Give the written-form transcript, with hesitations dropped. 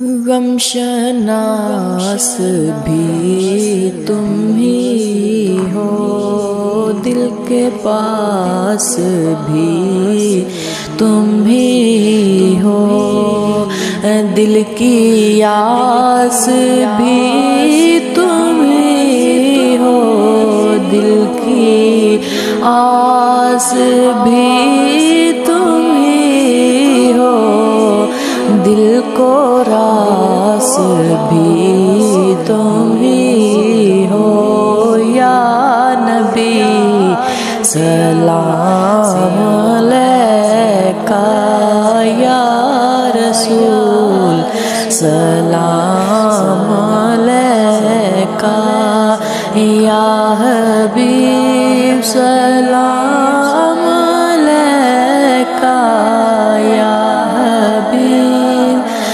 غم شناس بھی تم ہی ہو، دل کے پاس بھی تم ہی ہو، دل کی آس بھی تم ہی ہو، دل کی آس بھی تم ہی ہو، دل کو راس بھی تم ہی ہو۔ یا نبی سلام علیکہ، یا رسول سلام علیکہ، یا حبیب سلام